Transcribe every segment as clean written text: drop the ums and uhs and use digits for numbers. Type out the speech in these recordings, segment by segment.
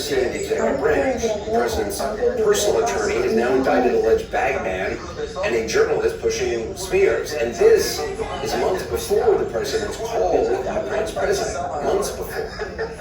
overseeing the executive branch. The president's personal attorney has now indicted alleged bagman and a journalist pushing smears. And this is months before the president's call with Ukraine's president. Months before.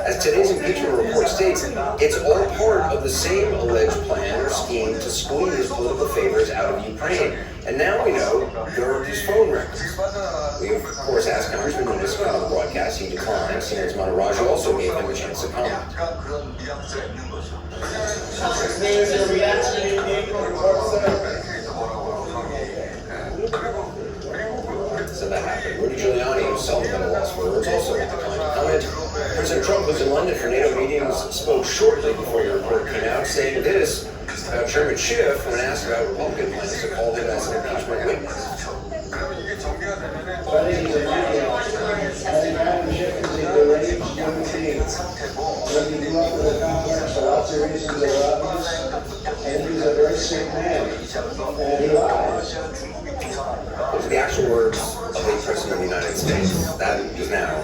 As today's impeachment report states, it's all part of the same alleged plan or scheme to squeeze political favors out of Ukraine. And now we know there are these phone records. We, of course, asked Congressman Nunes to come on the broadcast. He declined. Senator Monterraju also gave him a chance to comment. So that happened. Rudy Giuliani, who's seldom at a loss for words, also declined to comment. President Trump was in London for NATO meetings, spoke shortly before the report came out, saying this about Chairman Schiff when asked about Republican plans to call him as an impeachment witness. When you grew up with a complex for lots of reasons that are obvious, and he's a very sick man, and he lies. Those are the actual words of the President of the United States. That is now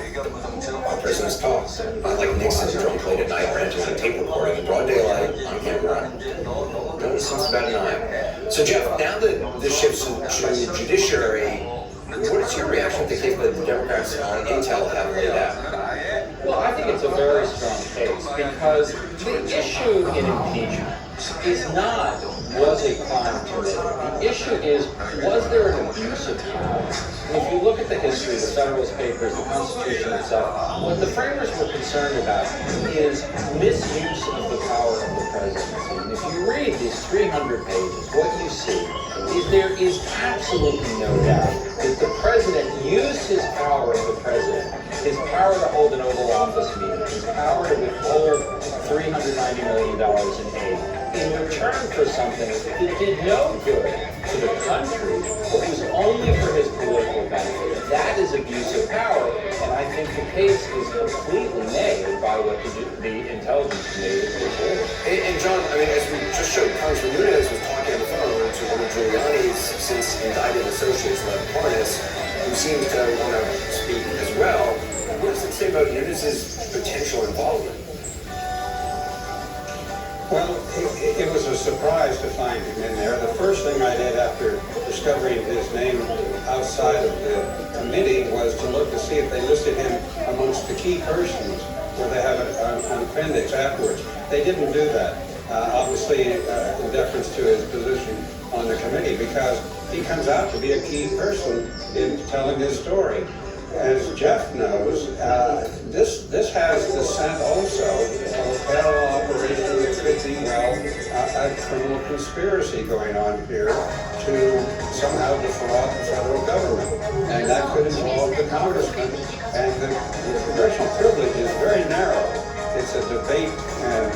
our president's talk. Not like Nixon's drunk late at night ranting on tape recording in broad daylight on camera. No, since about 9. So Jeff, now that this shifts to judiciary, what is your reaction to the case that the Democrats on Intel have laid out? Well, I think it's a very strong case because the issue in impeachment is not, was a crime committed? The issue is, was there an abuse of power? And if you look at the history, the Federalist Papers, the Constitution itself, what the framers were concerned about is misuse of the power of the presidency. And if you read these 300 pages, what you see is there is absolutely no doubt that the president used his power as the president, his power to hold an Oval Office meeting, his power to withhold $390 million in aid, in return for something that did no good to the country, but was only for his political benefit. That is abuse of power, and I think the case is completely made by what the Intelligence Committee is reporting. And John, I mean, as we just showed, Congressman Nunes was talking on the phone to one of Giuliani's since indicted associates, Lev Parnas, who seems to want to speak as well. What does it say about Nunes' potential involvement? Well, it was a surprise to find him in there. The first thing I did after discovering his name outside of the committee was to look to see if they listed him amongst the key persons where they have an appendix afterwards. They didn't do that, obviously in deference to his position on the committee, because he comes out to be a key person in telling his story. As Jeff knows, this has the scent also of a parallel operation that could be, well, a criminal conspiracy going on here to somehow defraud the federal government. And that could involve the congressman. And the congressional privilege is very narrow. It's a debate and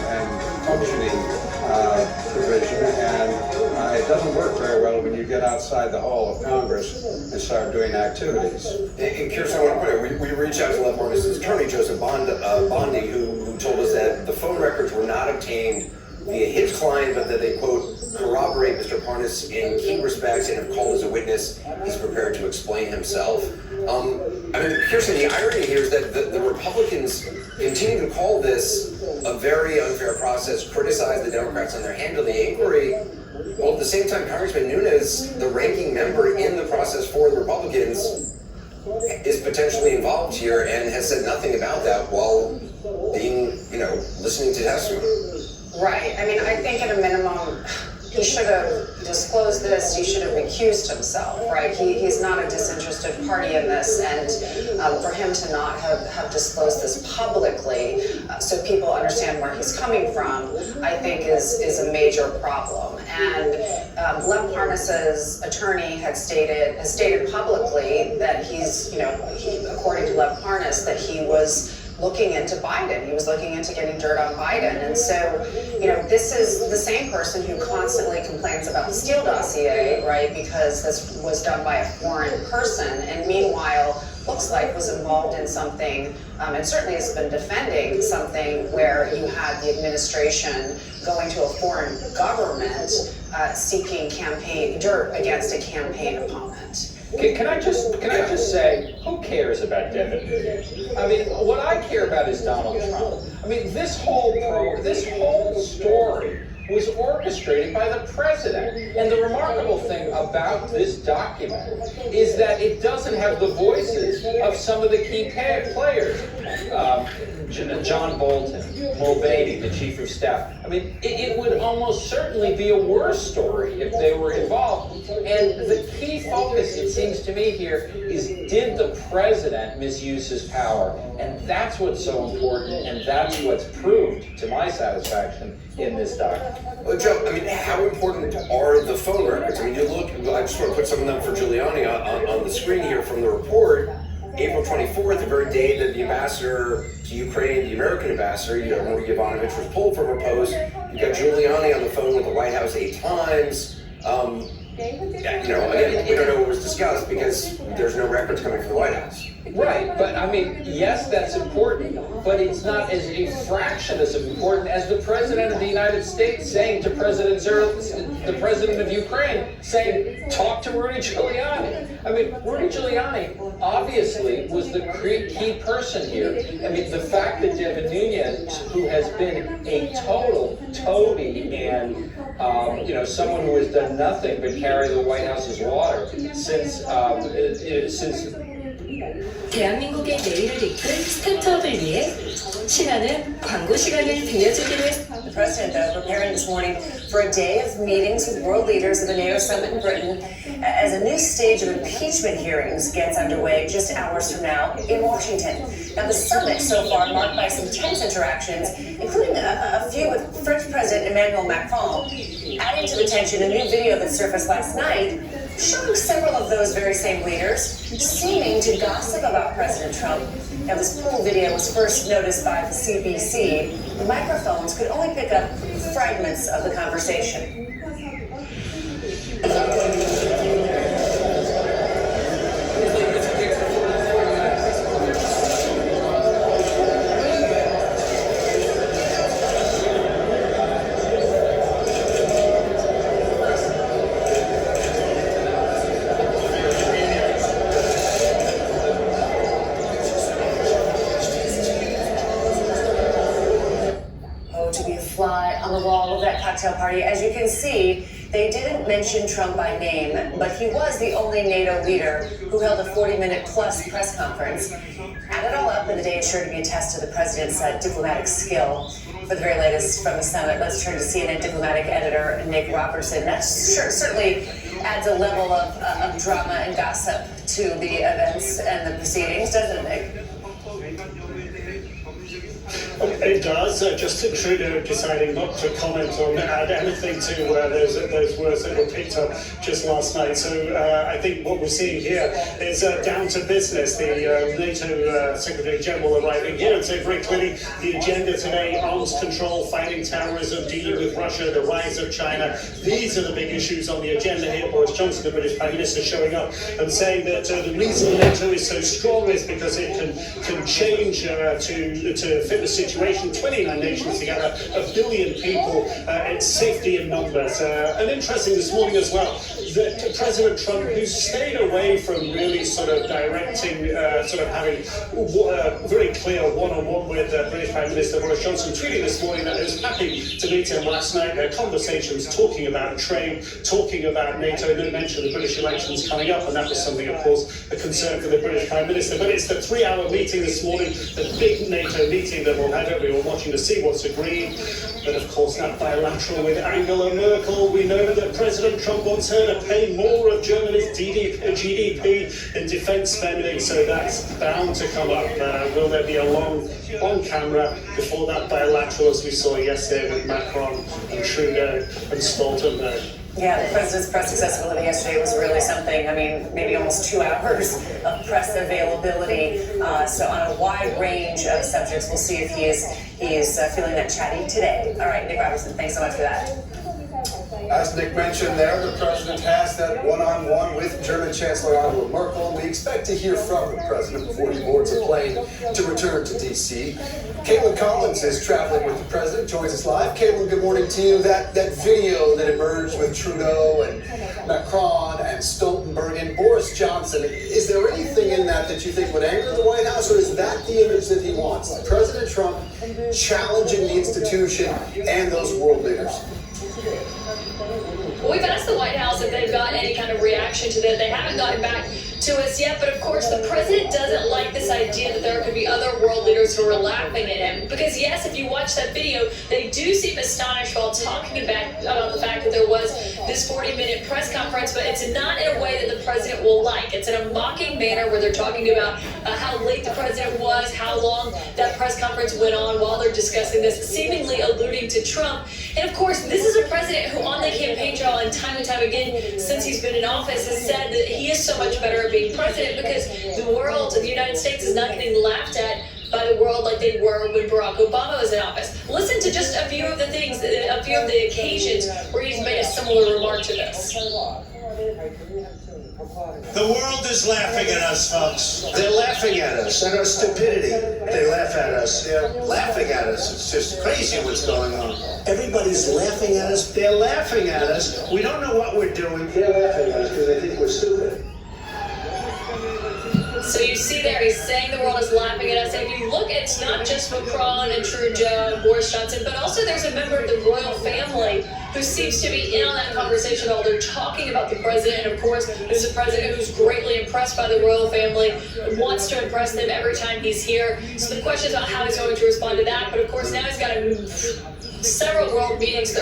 functioning provision, and it doesn't work very well when you get outside the hall of Congress and start doing activities. And Kirsten, I want to put it, we reached out to Lev Parnas' attorney, Joseph Bondi, who told us that the phone records were not obtained via his client, but that they, quote, corroborate Mr. Parnas in key respects, and if called as a witness, he's prepared to explain himself. I mean, Kirsten, the irony here is that the Republicans continue to call this a very unfair process, criticize the Democrats on their hand of the inquiry, while at the same time, Congressman Nunes, the ranking member in the process for the Republicans, is potentially involved here and has said nothing about that while being, listening to testimony. Right. I mean, I think at a minimum, he should have disclosed this. He should have recused himself, right? He's not a disinterested party in this, and for him to not have disclosed this publicly so people understand where he's coming from, I think is a major problem. And Lev Parnas' attorney has stated publicly that according to Lev Parnas, that he was looking into Biden. He was looking into getting dirt on Biden. And so, this is the same person who constantly complains about the Steele dossier, right? Because this was done by a foreign person, and meanwhile, looks like was involved in something, and certainly has been defending something where you had the administration going to a foreign government seeking campaign dirt against a campaign opponent. Can I just say, who cares about Devin Nunes? I mean, what I care about is Donald Trump. I mean, this whole was orchestrated by the president. And the remarkable thing about this document is that it doesn't have the voices of some of the key players. John Bolton, Mulvaney, the chief of staff. I mean, it would almost certainly be a worse story if they were involved. And the key focus, it seems to me here, is did the president misuse his power? And that's what's so important, and that's what's proved, to my satisfaction, in this document. Well, Joe, I mean, how important are the phone records? I mean, you look, I just want to put some of them for Giuliani on the screen here from the report. April 24th, the very day that the ambassador to Ukraine, the American ambassador, Marie Yovanovitch, was pulled from her post. You got Giuliani on the phone with the White House 8 times. Again, we don't know what was discussed because there's no records coming from the White House. Right, but I mean, yes, that's important, but it's not as a fraction as important as the President of the United States saying to the President of Ukraine, saying, talk to Rudy Giuliani. I mean, Rudy Giuliani obviously was the key person here. I mean, the fact that Devin Nunes, who has been a total toady and someone who has done nothing but carry the White House's water since 대한민국의 내일을 이끌 스타트업을 위해 신하는 광고 시간을 빌려주기로 했습니다. The president, though, preparing this morning for a day of meetings with world leaders at the NATO summit in Britain as a new stage of impeachment hearings gets underway just hours from now in Washington. Now, the summit so far marked by some tense interactions, including a few with French President Emmanuel Macron. Adding to the tension, a new video that surfaced last night showing several of those very same leaders seeming to gossip about President Trump. Now, this pool video was first noticed by the CBC. The microphones could only pick up fragments of the conversation. Fly on the wall of that cocktail party. As you can see, they didn't mention Trump by name, but he was the only NATO leader who held a 40-minute plus press conference. Add it all up, and the day is sure to be a test of the president's diplomatic skill. For the very latest from the summit, let's turn to CNN diplomatic editor Nick Robertson. That certainly adds a level of drama and gossip to the events and the proceedings, doesn't it, Nick? It does. Justin Trudeau deciding not to comment or add anything to those words that were picked up just last night. So I think what we're seeing here is down to business. The NATO Secretary General arriving here and saying very clearly the agenda today: arms control, fighting terrorism, dealing with Russia, the rise of China. These are the big issues on the agenda here. Boris Johnson, the British Prime Minister, showing up and saying that the reason NATO is so strong is because it can change to fit the situation. 29 nations together, 1 billion people, it's safety in numbers. And interesting this morning as well, that President Trump, who stayed away from really sort of directing, having very clear one-on-one with British Prime Minister Boris Johnson, tweeting this morning that he was happy to meet him last night. Their conversations talking about trade, talking about NATO, and then mentioned the British elections coming up, and that was something, of course, a concern for the British Prime Minister. But it's the 3-hour meeting this morning, the big NATO meeting that we'll have everyone watching to see what's agreed. But of course, that bilateral with Angela Merkel, we know that President Trump wants her to pay more of Germany's GDP in defense spending, so that's bound to come up. Will there be a long on camera before that bilateral, as we saw yesterday with Macron and Trudeau and Stoltenberg? Yeah, the president's press accessibility yesterday was really something. I mean, maybe almost 2 hours of press availability. So on a wide range of subjects, we'll see if he is feeling that chatty today. All right, Nick Robertson, thanks so much for that. As Nick mentioned there, the president has that one-on-one with German Chancellor Angela Merkel, and we expect to hear from the president before he boards a plane to return to D.C. Caitlin Collins is traveling with the president, joins us live. Caitlin, good morning to you. That video that emerged with Trudeau and Macron and Stoltenberg and Boris Johnson, is there anything in that you think would anger the White House, or is that the image that he wants? President Trump challenging the institution and those world leaders? We've asked the White House if they've got any kind of reaction to that. They haven't gotten back to us yet, but of course the president doesn't like this idea that there could be other world leaders who are laughing at him. Because yes, if you watch that video, they do seem astonished while talking about the fact that there was this 40-minute press conference, but it's not in a way that the president will like. It's in a mocking manner where they're talking about how late the president was, how long that press conference went on while they're discussing this, seemingly alluding to Trump. And of course, this is a president who on the campaign trail and time again since he's been in office has said that he is so much better at being president because the world, the United States, is not getting laughed at by the world like they were when Barack Obama was in office. Listen to just a few of the things, a few of the occasions where he's made a similar remark to this. The world is laughing at us, folks. They're laughing at us, at our stupidity. They laugh at us. They're laughing at us. It's just crazy what's going on. Everybody's laughing at us. They're laughing at us. We don't know what we're doing. They're laughing at us because they think we're stupid. So you see there, he's saying the world is laughing at us. And if you look, it's not just Macron and Trudeau and Boris Johnson, but also there's a member of the royal family who seems to be in on that conversation while they're talking about the president. And of course, there's a president who's greatly impressed by the royal family, wants to impress them every time he's here. So the question is about how he's going to respond to that. But of course, now he's got several meetings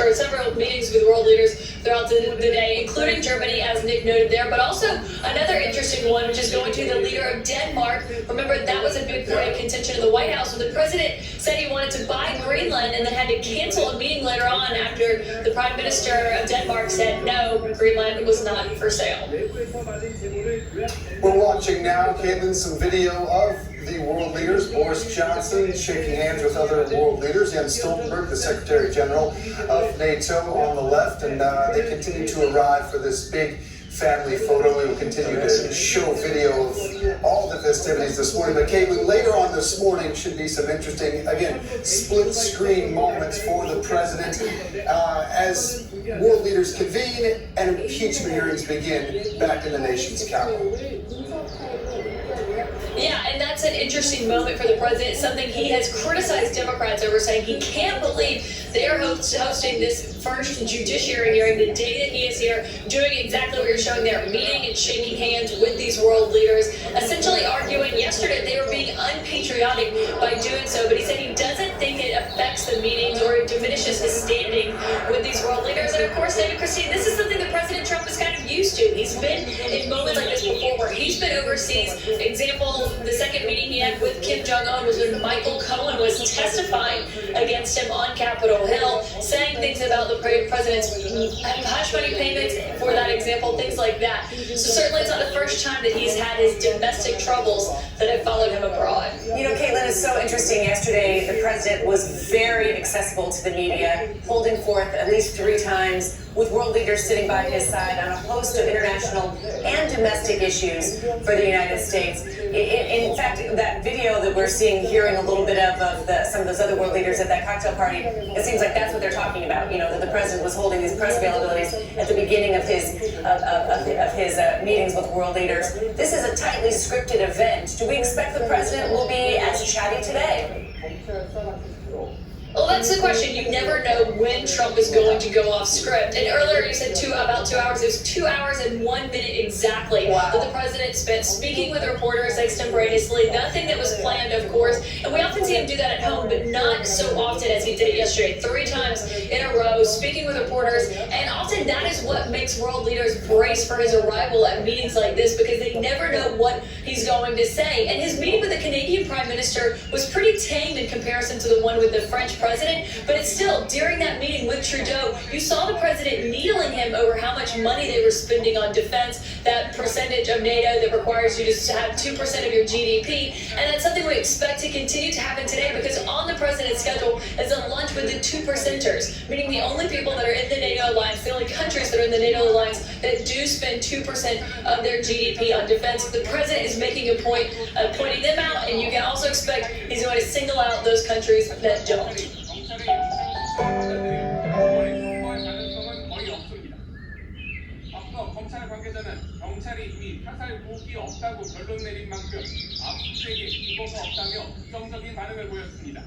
with world leaders throughout the day, including Germany, as Nick noted there, but also another interesting one, which is going to the leader of Denmark. Remember, that was a big point of contention in the White House when the president said he wanted to buy Greenland and then had to cancel a meeting later on after the Prime Minister of Denmark said no, Greenland was not for sale. We're watching now, Caitlin, some video of the world leaders, Boris Johnson shaking hands with other world leaders, Jens Stoltenberg, the Secretary General of NATO, on the left, and they continue to arrive for this big family photo. We will continue to show video of all the festivities this morning. But Caitlin, later on this morning should be some interesting, again, split-screen moments for the president as world leaders convene and impeachment hearings begin back in the nation's capital. Yeah, and that's an interesting moment for the president, something he has criticized Democrats over, saying he can't believe they are hosting this first judiciary hearing the day that he is here, doing exactly what you're showing there, meeting and shaking hands with these world leaders, essentially arguing yesterday they were being unpatriotic by doing so, but he said he doesn't think it affects the meetings or it diminishes his standing with these world leaders. And of course, David Christine, this is something that President Trump is kind of used to. He's been in moments like this before where he's been overseas. Example, the second meeting he had with Kim Jong-un was when Michael Cohen was testifying against him on Capitol Hill, saying things about the president's hush money payments, for that example, things like that. So certainly it's not the first time that he's had his domestic troubles that have followed him abroad. You know, Caitlin, it's so interesting. Yesterday, the president was very accessible to the media, holding forth at least 3 times with world leaders sitting by his side on a host of international and domestic issues for the United States. In fact, that video that we're seeing, hearing a little bit of some of those other world leaders at that cocktail party, it seems like that's what they're talking about. You know, that the president was holding these press availabilities at the beginning of his meetings with world leaders. This is a tightly scripted event. Do we expect the president will be as chatty today? Well, that's the question. You never know when Trump is going to go off script. And earlier you said about 2 hours. It was 2 hours and 1 minute exactly that the president spent speaking with reporters extemporaneously. Nothing that was planned, of course. And we often see him do that at home, but not so often as he did it yesterday. 3 times in a row, speaking with reporters. And often that is what makes world leaders brace for his arrival at meetings like this, because they never know what he's going to say. And his meeting with the Canadian Prime Minister was pretty tame in comparison to the one with the French president, but it's still, during that meeting with Trudeau, you saw the president needling him over how much money they were spending on defense, that percentage of NATO that requires you to have 2% of your GDP, and that's something we expect to continue to happen today, because on the president's schedule is a lunch with the 2%ers, meaning the only people that are in the NATO alliance, the only countries that are in the NATO alliance that do spend 2% of their GDP on defense. The president is making a point of pointing them out, and you can also expect he's going to single out those countries that don't. 앞서 검찰 관계자는 경찰이 이미 타살 구혹이 없다고 결론 내린 만큼 압수수색이 증거가 없다며 부정적인 반응을 보였습니다.